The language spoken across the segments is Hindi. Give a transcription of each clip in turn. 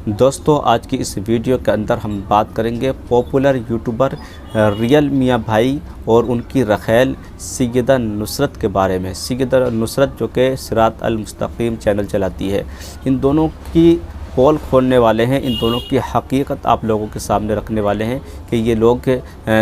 दोस्तों आज की इस वीडियो के अंदर हम बात करेंगे पॉपुलर यूट्यूबर रियल मियाँ भाई और उनकी रखैल सैयदा नुसरत के बारे में। सैयदा नुसरत जो कि सिरात अल मुस्तकीम चैनल चलाती है, इन दोनों की पोल खोलने वाले हैं, इन दोनों की हकीकत आप लोगों के सामने रखने वाले हैं कि ये लोग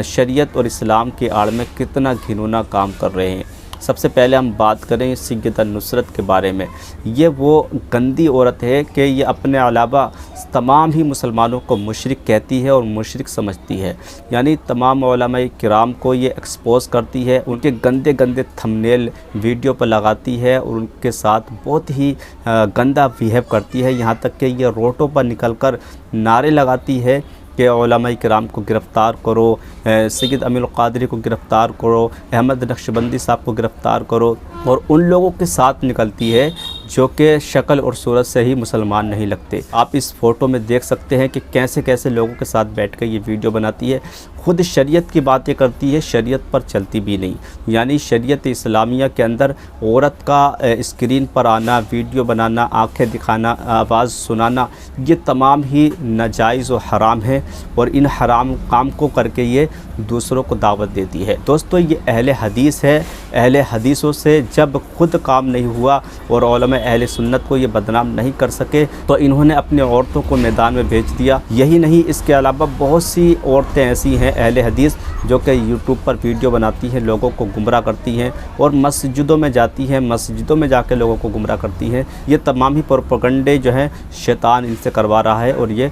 शरीयत और इस्लाम की आड़ में कितना घिनौना काम कर रहे हैं। सबसे पहले हम बात करें सैयदा नुसरत के बारे में। ये वो गंदी औरत है कि ये अपने अलावा तमाम ही मुसलमानों को मुशरिक कहती है और मुशरिक समझती है, यानी तमाम उलमा किराम को ये एक्सपोज करती है, उनके गंदे गंदे थंबनेल वीडियो पर लगाती है और उनके साथ बहुत ही गंदा बिहेव करती है। यहाँ तक कि ये रोडों पर निकलकर नारे लगाती है कि उलमा किराम को गिरफ़्तार करो, सैयद अमीरुल क़ादरी को गिरफ़्तार करो, अहमद नक्शबंदी साहब को गिरफ़्तार करो, और उन लोगों के साथ निकलती है जो कि शक्ल और सूरत से ही मुसलमान नहीं लगते। आप इस फ़ोटो में देख सकते हैं कि कैसे कैसे लोगों के साथ बैठकर ये वीडियो बनाती है। ख़ुद शरीयत की बातें करती है, शरीयत पर चलती भी नहीं, यानी शरीयत इस्लामिया के अंदर औरत का स्क्रीन पर आना, वीडियो बनाना, आँखें दिखाना, आवाज़ सुनाना, ये तमाम ही नाजायज़ और हराम है और इन हराम काम को करके ये दूसरों को दावत देती है। दोस्तों ये अहले हदीस है, अहले हदीसों से जब खुद काम नहीं हुआ और उलमा अहले सुन्नत को ये बदनाम नहीं कर सके तो इन्होंने अपने औरतों को मैदान में भेज दिया। यही नहीं, इसके अलावा बहुत सी औरतें ऐसी हैं अहले हदीस जो कि यूट्यूब पर वीडियो बनाती हैं, लोगों को गुमराह करती हैं और मस्जिदों में जाती हैं, मस्जिदों में जाकर लोगों को गुमराह करती हैं। ये तमाम ही प्रोपेगेंडे जो हैं शैतान इनसे करवा रहा है और ये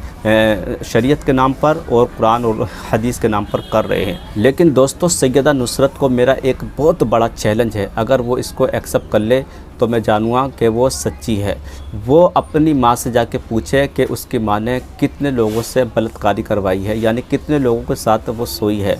शरीयत के नाम पर और कुरान और हदीस के नाम पर कर रहे हैं। लेकिन दोस्तों सैयदा नुसरत को मेरा एक बहुत बड़ा चैलेंज है, अगर वो इसको एक्सेप्ट कर ले तो मैं जानूँगा कि वो सच्ची है। वो अपनी माँ से जाके पूछे कि उसकी माँ ने कितने लोगों से बलात्कारी करवाई है, यानी कितने लोगों के साथ वो सोई है।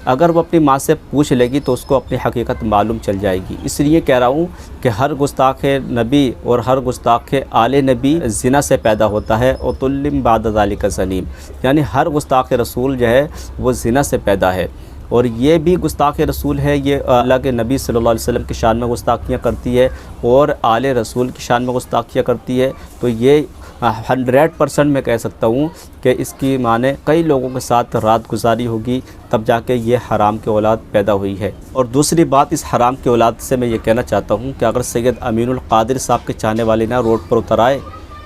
अगर वो अपनी माँ से पूछ लेगी तो उसको अपनी हकीकत मालूम चल जाएगी। इसलिए कह रहा हूँ कि हर गुस्ताख़ नबी और हर गुस्ताख़ आले नबी ज़िना से पैदा होता है और तुल्लिम बाद ज़ालिका ज़नीम, यानी हर गुस्ताख़ रसूल जो है वो ज़िना से पैदा है और ये भी गुस्ताख़ रसूल है। ये अल्लाह के नबी सल्लल्लाहु अलैहि वसल्लम की शान में गुस्ताखियाँ करती है और आले रसूल की शान में गुस्ताखियाँ करती है। तो ये 100% मैं कह सकता हूँ कि इसकी माँ ने कई लोगों के साथ रात गुजारी होगी, तब जाके ये हराम की औलाद पैदा हुई है। और दूसरी बात, इस हराम की औलाद से मैं ये कहना चाहता हूँ कि अगर सैयद अमीरुल क़ादरी साहब के चाहने वाले ना रोड पर उतर आए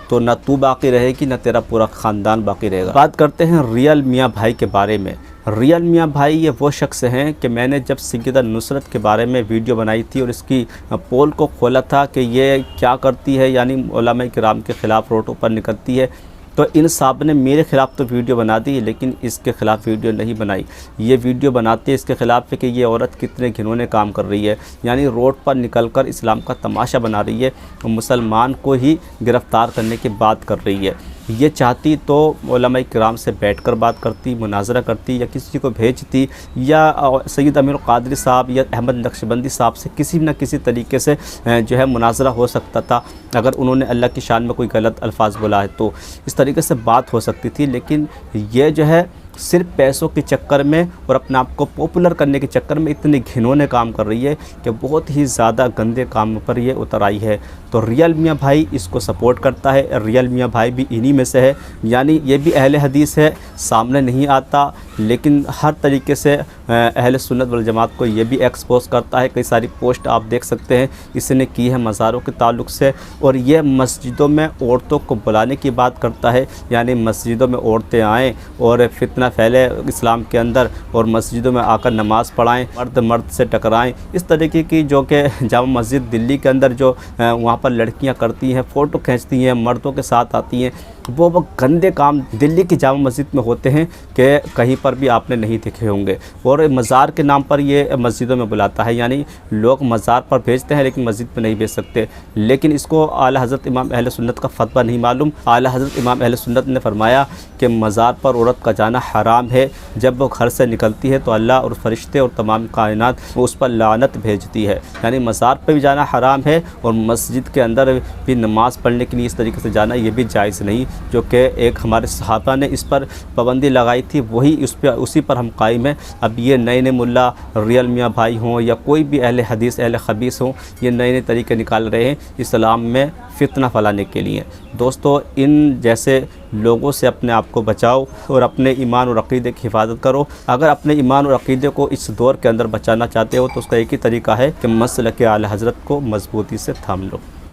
तो ना तू बाकी रहेगी ना तेरा पूरा ख़ानदान बाकी रहेगा। बात करते हैं रियल मियाँ भाई के बारे में। रियल मियाँ भाई ये वो शख्स हैं कि मैंने जब सैयदा नुसरत के बारे में वीडियो बनाई थी और इसकी पोल को खोला था कि ये क्या करती है, यानी उलमा किराम के ख़िलाफ़ रोडों पर निकलती है, तो इन साहब ने मेरे ख़िलाफ़ तो वीडियो बना दी लेकिन इसके ख़िलाफ़ वीडियो नहीं बनाई। ये वीडियो बनाते इसके ख़िलाफ़ है कि ये औरत कितने घिनौने काम कर रही है, यानी रोड पर निकलकर इस्लाम का तमाशा बना रही है और मुसलमान को ही गिरफ़्तार करने की बात कर रही है। ये चाहती तो उलमा किराम से बैठकर बात करती, मुनाजरा करती या किसी को भेजती या सैयद अमीरुल क़ादरी साहब या अहमद नक्शबंदी साहब से किसी न किसी तरीके से जो है मुनाजरा हो सकता था। अगर उन्होंने अल्लाह की शान में कोई गलत अल्फाज बोला है तो इस तरीके से बात हो सकती थी। लेकिन ये जो है सिर्फ पैसों के चक्कर में और अपने आप को पॉपुलर करने के चक्कर में इतने घिनौने काम कर रही है कि बहुत ही ज़्यादा गंदे काम पर ये उतर आई है। तो रियल मियाँ भाई इसको सपोर्ट करता है। रियल मियाँ भाई भी इन्हीं में से है, यानी ये भी अहले हदीस है, सामने नहीं आता लेकिन हर तरीके से अहले सुन्नत वल जमात को ये भी एक्सपोज करता है। कई सारी पोस्ट आप देख सकते हैं इसने की है मज़ारों के ताल्लुक़ से, और ये मस्जिदों में औरतों को बुलाने की बात करता है, यानी मस्जिदों में औरतें आएँ और फितना फैले इस्लाम के अंदर और मस्जिदों में आकर नमाज़ पढ़ाएं, मर्द मर्द से टकराएं। इस तरीके की जो कि जामा मस्जिद दिल्ली के अंदर जो वहाँ पर लड़कियाँ करती हैं, फ़ोटो खींचती हैं, मर्दों के साथ आती हैं, वो गंदे काम दिल्ली की जामा मस्जिद में होते हैं कि कहीं पर भी आपने नहीं देखे होंगे। और मज़ार के नाम पर ये मस्जिदों में बुलाता है, यानी लोग मज़ार पर भेजते हैं लेकिन मस्जिद में नहीं भेज सकते। लेकिन इसको आला हज़रत इमाम अहले सुन्नत का फतवा नहीं मालूम। आला हज़रत इमाम अहले सुन्नत ने फरमाया कि मज़ार पर औरत का जाना हराम है। जब वो घर से निकलती है तो अल्लाह और फरिश्ते और तमाम कायनात उस पर लानत भेजती है, यानी मज़ार पर भी जाना हराम है और मस्जिद के अंदर भी नमाज़ पढ़ने के लिए इस तरीके से जाना ये भी जायज़ नहीं। जो कि एक हमारे सहाबा ने इस पर पाबंदी लगाई थी, वही उसी पर हम कायम हैं। अब ये नए नए मुल्ला रियल मियाँ भाई हों या कोई भी अहले हदीस अहले खबीस हों, ये नए नए तरीके निकाल रहे हैं इस्लाम में फितना फैलाने के लिए। दोस्तों, इन जैसे लोगों से अपने आप को बचाओ और अपने ईमान और अक़ीदे की हिफाजत करो। अगर अपने ईमान और अक़ीदे को इस दौर के अंदर बचाना चाहते हो तो उसका एक ही तरीका है कि मसलक आले हज़रत को मजबूती से थाम लो।